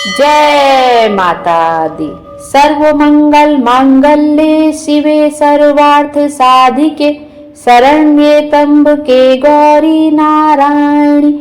जय माता दी। सर्वमंगल मांगल्ये शिवे सर्वार्थ साधिके शरण्ये त्र्यंबके गौरी नारायणी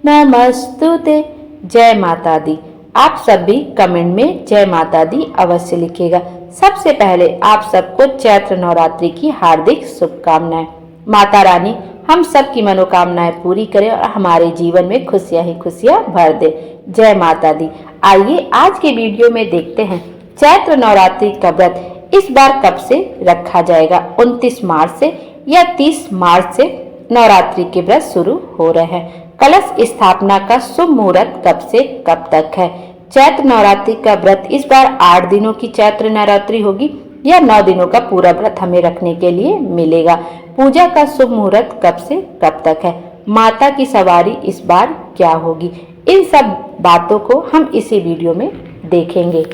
नमस्तुते। जय माता दी। आप सब भी कमेंट में जय माता दी अवश्य लिखिएगा। सबसे पहले आप सबको चैत्र नवरात्रि की हार्दिक शुभकामनाएं। माता रानी हम सब की मनोकामनाएं पूरी करे और हमारे जीवन में खुशियां ही खुशियां भर दे। जय माता दी। आइए आज के वीडियो में देखते हैं चैत्र नवरात्रि का व्रत इस बार कब से रखा जाएगा। 29 मार्च से या 30 मार्च से नवरात्रि के व्रत शुरू हो रहे हैं। कलश स्थापना का शुभ मुहूर्त कब से कब तक है। चैत्र नवरात्रि का व्रत इस बार 8 दिनों की चैत्र नवरात्रि होगी या 9 दिनों का पूरा व्रत हमें रखने के लिए मिलेगा। पूजा का शुभ मुहूर्त कब से कब तक है। माता की सवारी इस बार क्या होगी। इन सब बातों को हम इसी वीडियो में देखेंगे।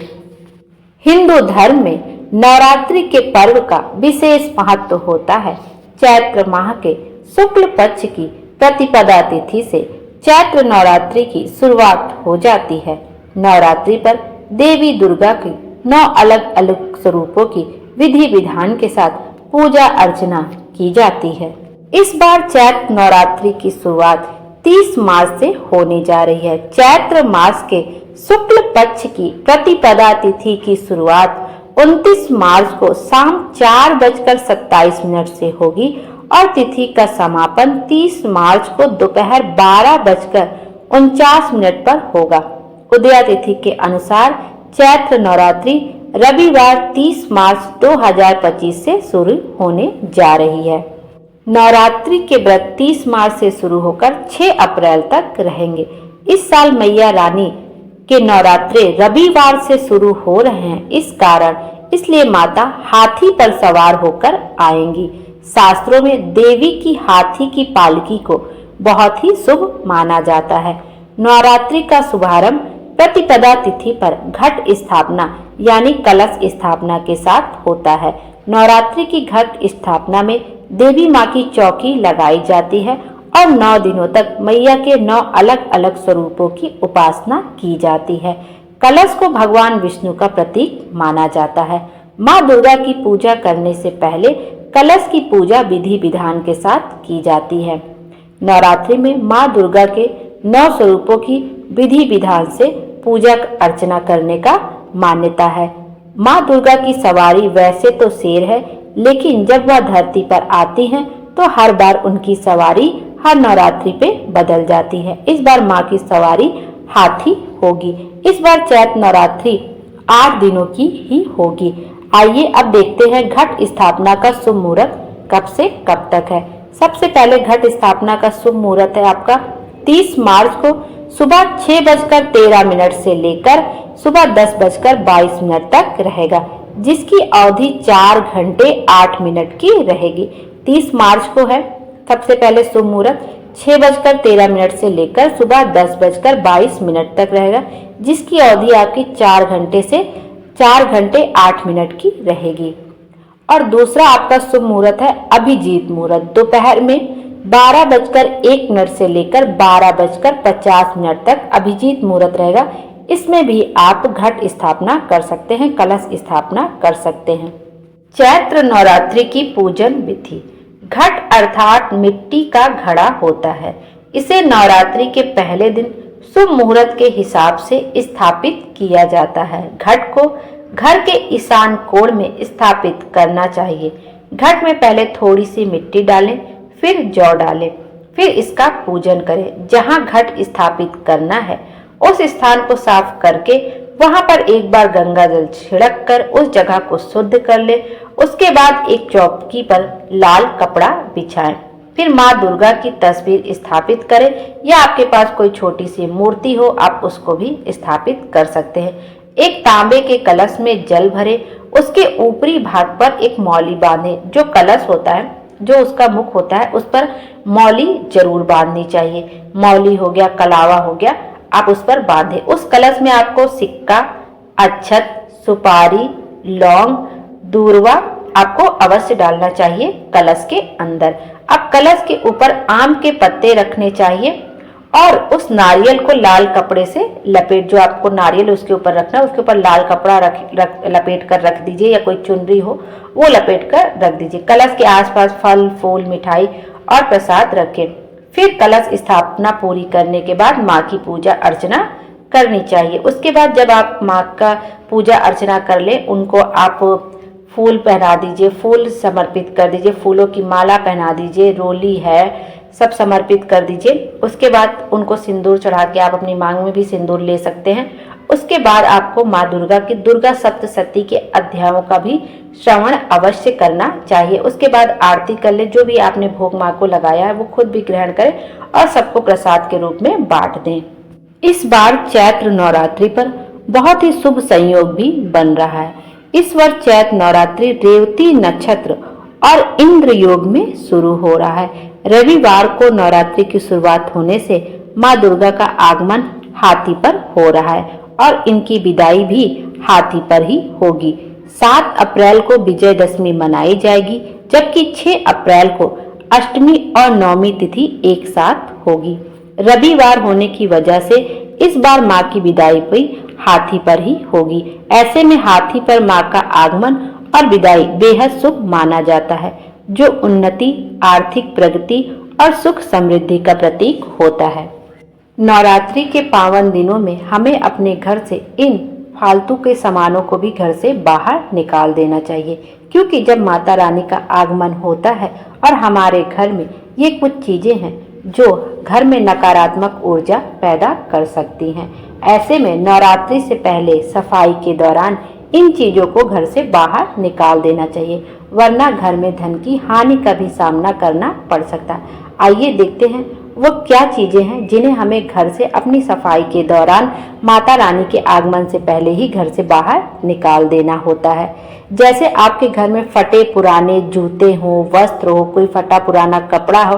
हिंदू धर्म में नवरात्रि के पर्व का विशेष महत्व होता है। चैत्र माह के शुक्ल पक्ष की प्रतिपदा तिथि से चैत्र नवरात्रि की शुरुआत हो जाती है। नवरात्रि पर देवी दुर्गा की 9 अलग अलग स्वरूपों की विधि विधान के साथ पूजा अर्चना की जाती है। इस बार चैत्र नवरात्रि की शुरुआत 30 मार्च से होने जा रही है। चैत्र मास के शुक्ल पक्ष की प्रतिपदा तिथि की शुरुआत 29 मार्च को शाम 4:27 से होगी और तिथि का समापन 30 मार्च को दोपहर 12:49 पर होगा। उदया तिथि के अनुसार चैत्र नवरात्रि रविवार 30 मार्च 2025 से शुरू होने जा रही है। नवरात्रि के व्रत 30 मार्च से शुरू होकर 6 अप्रैल तक रहेंगे। इस साल मैया रानी के नवरात्रे रविवार से शुरू हो रहे हैं। इस कारण इसलिए माता हाथी पर सवार होकर आएंगी। शास्त्रों में देवी की हाथी की पालकी को बहुत ही शुभ माना जाता है। नवरात्रि का शुभारंभ प्रतिपदा तिथि पर घट स्थापना यानी कलश स्थापना के साथ होता है। नवरात्रि की घट स्थापना में देवी माँ की चौकी लगाई जाती है और 9 दिनों तक मैया के 9 अलग अलग स्वरूपों की उपासना की जाती है। कलश को भगवान विष्णु का प्रतीक माना जाता है। माँ दुर्गा की पूजा करने से पहले कलश की पूजा विधि विधान के साथ की जाती है। नवरात्रि में माँ दुर्गा के 9 स्वरूपों की विधि विधान से पूजा अर्चना करने का मान्यता है। माँ दुर्गा की सवारी वैसे तो शेर है, लेकिन जब वह धरती पर आती हैं तो हर बार उनकी सवारी हर नवरात्रि पे बदल जाती है। इस बार माँ की सवारी हाथी होगी। इस बार चैत्र नवरात्रि 8 दिनों की ही होगी। आइए अब देखते हैं घट स्थापना का शुभ मुहूर्त कब से कब तक है। सबसे पहले घट स्थापना का शुभ मुहूर्त है आपका 30 मार्च को सुबह 6:13 से लेकर सुबह 10:22 तक रहेगा, जिसकी अवधि 4 घंटे 8 मिनट की रहेगी। 30 मार्च को है सबसे पहले शुभ मुहूर्त 6:13 से लेकर सुबह 10:22 तक रहेगा, जिसकी अवधि आपकी 4 घंटे से 4 घंटे 8 मिनट की रहेगी। और दूसरा आपका शुभ मुहूर्त है अभिजीत मुहूर्त। दोपहर में 12:01 से लेकर 12:50 तक अभिजीत मुहूर्त रहेगा। इसमें भी आप घट स्थापना कर सकते हैं, कलश स्थापना कर सकते हैं। चैत्र नवरात्रि की पूजन विधि। घट अर्थात मिट्टी का घड़ा होता है। इसे नवरात्रि के पहले दिन शुभ मुहूर्त के हिसाब से स्थापित किया जाता है। घट को घर के ईशान कोण में स्थापित करना चाहिए। घट में पहले थोड़ी सी मिट्टी डालें, फिर जौ डालें, फिर इसका पूजन करें। जहां घट स्थापित करना है उस स्थान को साफ करके वहां पर एक बार गंगा जल छिड़क कर उस जगह को शुद्ध कर ले। उसके बाद एक चौकी पर लाल कपड़ा बिछाएं। फिर माँ दुर्गा की तस्वीर स्थापित करें या आपके पास कोई छोटी सी मूर्ति हो आप उसको भी स्थापित कर सकते हैं। एक तांबे के कलश में जल भरे, उसके ऊपरी भाग पर एक मौली बांधे। जो कलश होता है, जो उसका मुख होता है, उस पर मौली जरूर बांधनी चाहिए। मौली हो गया, कलावा हो गया, आप उस पर बांधे। उस कलश में आपको सिक्का, अक्षत, सुपारी, लौंग, दूर्वा आपको अवश्य डालना चाहिए कलश के अंदर। अब कलश के ऊपर आम के पत्ते रखने चाहिए और उस नारियल को लाल कपड़े से लपेट, जो आपको नारियल उसके ऊपर रखना है उसके ऊपर लाल कपड़ा लपेट कर रख दीजिए, या कोई चुनरी हो वो लपेट कर रख दीजिए। कलश के आसपास फल फूल मिठाई और प्रसाद रखें। फिर कलश स्थापना पूरी करने के बाद माँ की पूजा अर्चना करनी चाहिए। उसके बाद जब आप माँ का पूजा अर्चना कर ले, उनको आप फूल पहना दीजिए, फूल समर्पित कर दीजिए, फूलों की माला पहना दीजिए, रोली है सब समर्पित कर दीजिए। उसके बाद उनको सिंदूर चढ़ा के आप अपनी मांग में भी सिंदूर ले सकते हैं। उसके बाद आपको माँ दुर्गा की दुर्गा सप्तशती के अध्यायों का भी श्रवण अवश्य करना चाहिए। उसके बाद आरती कर ले, जो भी आपने भोग माँ को लगाया है वो खुद भी ग्रहण करें और सबको प्रसाद के रूप में बांट दें। इस बार चैत्र नवरात्रि पर बहुत ही शुभ संयोग भी बन रहा है। इस वर्ष चैत्र नवरात्रि रेवती नक्षत्र और इंद्र योग में शुरू हो रहा है। रविवार को नवरात्रि की शुरुआत होने से माँ दुर्गा का आगमन हाथी पर हो रहा है और इनकी विदाई भी हाथी पर ही होगी। 7 अप्रैल को विजयदशमी मनाई जाएगी, जबकि 6 अप्रैल को अष्टमी और नवमी तिथि एक साथ होगी। रविवार होने की वजह से इस बार माँ की विदाई भी हाथी पर ही होगी। ऐसे में हाथी पर माँ का आगमन और विदाई बेहद शुभ माना जाता है, जो उन्नति, आर्थिक प्रगति और सुख समृद्धि का प्रतीक होता है। नवरात्रि के पावन दिनों में हमें अपने घर से इन फालतू के सामानों को भी घर से बाहर निकाल देना चाहिए, क्योंकि जब माता रानी का आगमन होता है और हमारे घर में ये कुछ चीजें हैं जो घर में नकारात्मक ऊर्जा पैदा कर सकती हैं। ऐसे में नवरात्रि से पहले सफाई के दौरान इन चीजों को घर से बाहर निकाल देना चाहिए, वरना घर में धन की हानि का भी सामना करना पड़ सकता है। आइए देखते हैं वो क्या चीजें हैं जिन्हें हमें घर से अपनी सफाई के दौरान माता रानी के आगमन से पहले ही घर से बाहर निकाल देना होता है। जैसे आपके घर में फटे पुराने जूते हो, वस्त्र हो, कोई फटा पुराना कपड़ा हो,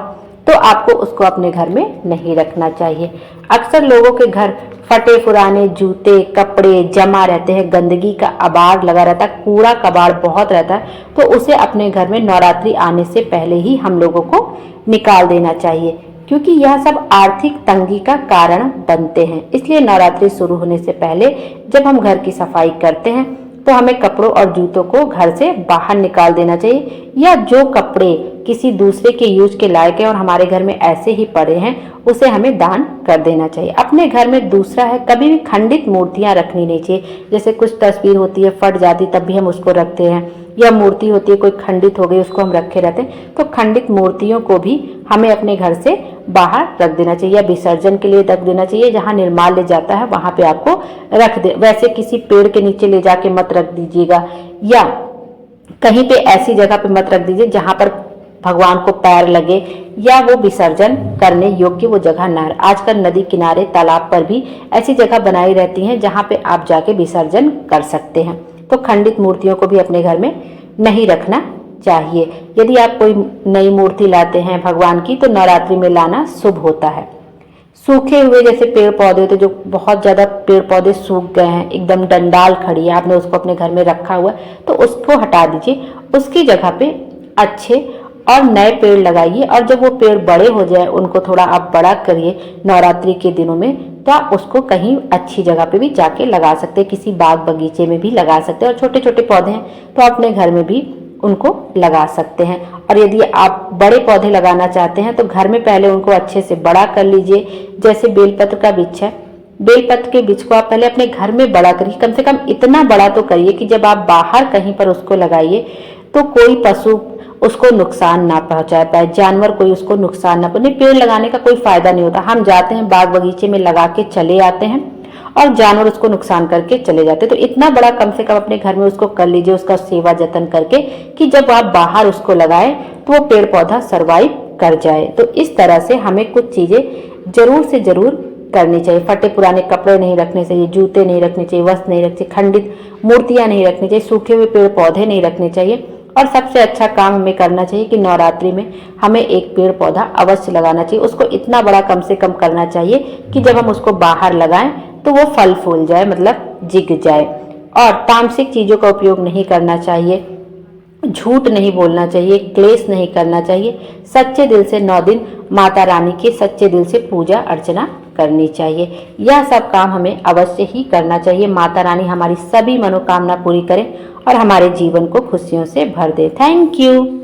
तो आपको उसको अपने घर में नहीं रखना चाहिए। अक्सर लोगों के घर फटे पुराने जूते कपड़े जमा रहते हैं, गंदगी का अबार लगा रहता है, कूड़ा कबाड़ बहुत रहता है, तो उसे अपने घर में नवरात्रि आने से पहले ही हम लोगों को निकाल देना चाहिए, क्योंकि यह सब आर्थिक तंगी का कारण बनते हैं। इसलिए नवरात्रि शुरू होने से पहले जब हम घर की सफाई करते हैं तो हमें कपड़ों और जूतों को घर से बाहर निकाल देना चाहिए, या जो कपड़े किसी दूसरे के यूज के लायक है और हमारे घर में ऐसे ही पड़े हैं उसे हमें दान कर देना चाहिए। अपने घर में दूसरा है, कभी भी खंडित मूर्तियां रखनी नहीं चाहिए। जैसे कुछ तस्वीर होती है फट जाती तब भी हम उसको रखते हैं, या मूर्ति होती है कोई खंडित हो गई उसको हम रखे रहते हैं, तो खंडित मूर्तियों को भी हमें अपने घर से बाहर रख देना चाहिए या विसर्जन के लिए रख देना चाहिए। जहाँ निर्माल ले जाता है वहां पे आपको रख दे। वैसे किसी पेड़ के नीचे ले जाके मत रख दीजिएगा, या कहीं पे ऐसी जगह पे मत रख दीजिए जहां पर भगवान को पैर लगे या वो विसर्जन करने योग्य वो जगह ना। आजकल नदी किनारे तालाब पर भी ऐसी जगह बनाई रहती हैं जहां पे आप जाके विसर्जन कर सकते हैं। तो खंडित मूर्तियों को भी अपने घर में नहीं रखना चाहिए। यदि आप कोई नई मूर्ति लाते हैं भगवान की तो नवरात्रि में लाना शुभ होता है। सूखे हुए जैसे पेड़ पौधे होते, जो बहुत ज्यादा पेड़ पौधे सूख गए हैं, एकदम डंडाल खड़ी है, आपने उसको अपने घर में रखा हुआ है, तो उसको हटा दीजिए। उसकी जगह पे अच्छे और नए पेड़ लगाइए, और जब वो पेड़ बड़े हो जाए उनको थोड़ा आप बड़ा करिए नवरात्रि के दिनों में, तो आप उसको कहीं अच्छी जगह पे भी जाके लगा सकते हैं, किसी बाग बगीचे में भी लगा सकते हैं। और छोटे छोटे पौधे हैं तो अपने घर में भी उनको लगा सकते हैं। और यदि आप बड़े पौधे लगाना चाहते हैं तो घर में पहले उनको अच्छे से बड़ा कर लीजिए। जैसे बेलपत्र का वृक्ष है, बेलपत्र के वृक्ष को आप पहले अपने घर में बड़ा करिए, कम से कम इतना बड़ा तो करिए कि जब आप बाहर कहीं पर उसको लगाइए तो कोई पशु उसको नुकसान ना पहुंचा पाए, जानवर कोई उसको नुकसान ना पहुंचे। पेड़ लगाने का कोई फायदा नहीं होता, हम जाते हैं बाग बगीचे में लगा के चले आते हैं और जानवर उसको नुकसान करके चले जाते हैं। तो इतना बड़ा कम से कम अपने घर में उसको कर लीजिए, उसका सेवा जतन करके, कि जब आप बाहर उसको लगाएं तो वो पेड़ पौधा सरवाइव कर जाए। तो इस तरह से हमें कुछ चीजें जरूर से जरूर करनी चाहिए। फटे पुराने कपड़े नहीं रखने चाहिए, जूते नहीं रखने चाहिए, वस्त्र नहीं रखने चाहिए, खंडित मूर्तियां नहीं रखनी चाहिए, सूखे हुए पेड़ पौधे नहीं रखने चाहिए। और सबसे अच्छा काम हमें करना चाहिए कि नवरात्रि में हमें एक पेड़ पौधा अवश्य लगाना चाहिए। उसको इतना बड़ा कम से कम करना चाहिए कि जब हम उसको बाहर लगाएं तो वो फल फूल जाए, मतलब जिग जाए। और तामसिक चीजों का उपयोग नहीं करना चाहिए। झूठ नहीं बोलना चाहिए, क्लेश नहीं करना चाहिए। सच्चे दिल से 9 दिन माता रानी के सच्चे दिल से पूजा अर्चना करनी चाहिए। यह सब काम हमें अवश्य ही करना चाहिए। माता रानी हमारी सभी मनोकामना पूरी करें और हमारे जीवन को खुशियों से भर दे। Thank you.